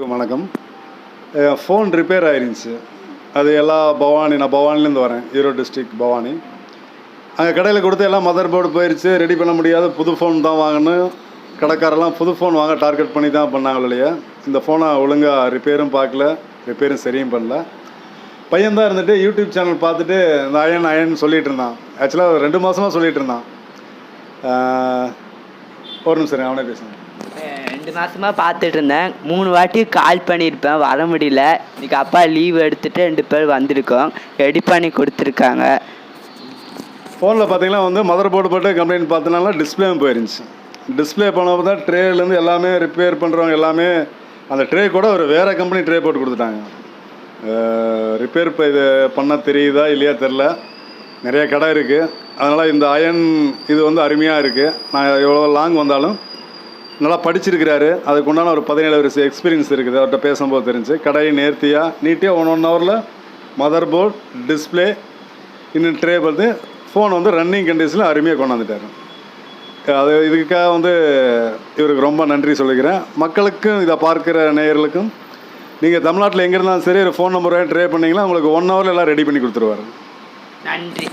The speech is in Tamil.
வணக்கம். ஃபோன் ரிப்பேர் ஆயிருந்துச்சு. அது நான் பவானிலேருந்து வரேன், ஈரோடு டிஸ்ட்ரிக்ட் பவானி. அங்கே கடையில் கொடுத்து எல்லாம் மதர் போர்டு போயிடுச்சு, ரெடி பண்ண முடியாது, புது ஃபோன் தான் வாங்கணும். கடைக்காரெல்லாம் புது ஃபோன் வாங்க டார்கெட் பண்ணி தான் பண்ணாங்களே இல்லையா, இந்த ஃபோனை ஒழுங்காக ரிப்பேரும் பார்க்கல, ரிப்பேரும் சரியும் பண்ணல. பையன் தான் இருந்துட்டு யூடியூப் சேனல் பார்த்துட்டு இந்த அயன் சொல்லிகிட்டு இருந்தான். ஆக்சுவலாக 2 மாதமாக சொல்லிகிட்டு இருந்தான். ஒரு நிமிஷம் அவனே பேசுகிறேன். 2 மாதமாக பார்த்துட்டு இருந்தேன். 3 வாட்டி கால் பண்ணியிருப்பேன், வர முடியல. இன்றைக்கி அப்பா லீவ் எடுத்துகிட்டு 2 பேர் வந்திருக்கோம், ரெடி பண்ணி கொடுத்துருக்காங்க. ஃபோனில் பார்த்தீங்கன்னா மதர் போர்டு போட்டு கம்ப்ளைண்ட் பார்த்தனால டிஸ்பிளேவும் போயிருந்துச்சு. டிஸ்பிளே போனப்போ தான் ட்ரேலேருந்து எல்லாமே ரிப்பேர் பண்ணுறவங்க எல்லாமே அந்த ட்ரே கூட ஒரு வேறு கம்பெனி ட்ரே போட்டு கொடுத்துட்டாங்க. ரிப்பேர் இப்போ இது பண்ண தெரியுதா இல்லையா தெரில, நிறைய கடை இருக்குது. அதனால் இந்த அயன் இது அருமையாக இருக்குது. நான் எவ்வளோ லாங் வந்தாலும் நல்லா படிச்சிருக்கிறாரு, அதுக்கு உண்டான ஒரு 17 வருஷ எக்ஸ்பீரியன்ஸ் இருக்குது. அவர்கிட்ட பேசும்போது தெரிஞ்சு கடையை நேர்த்தியாக நீட்டாக 1 ஹவரில் மதர் போர்டு, டிஸ்பிளே, இன்னும் ட்ரே பார்த்து ஃபோன் ரன்னிங் கண்டிஷனில் அருமையாக கொண்டாந்துட்டார். அது இதுக்காக இவருக்கு ரொம்ப நன்றி சொல்லிக்கிறேன். மக்களுக்கும் இதை பார்க்குற நேயர்களுக்கும், நீங்கள் தமிழ்நாட்டில் எங்கே இருந்தாலும் சரி ஒரு ஃபோன் நம்பர் ட்ரே பண்ணிங்கன்னா உங்களுக்கு 1 ஹவரில் எல்லாம் ரெடி பண்ணி கொடுத்துருவார். நன்றி.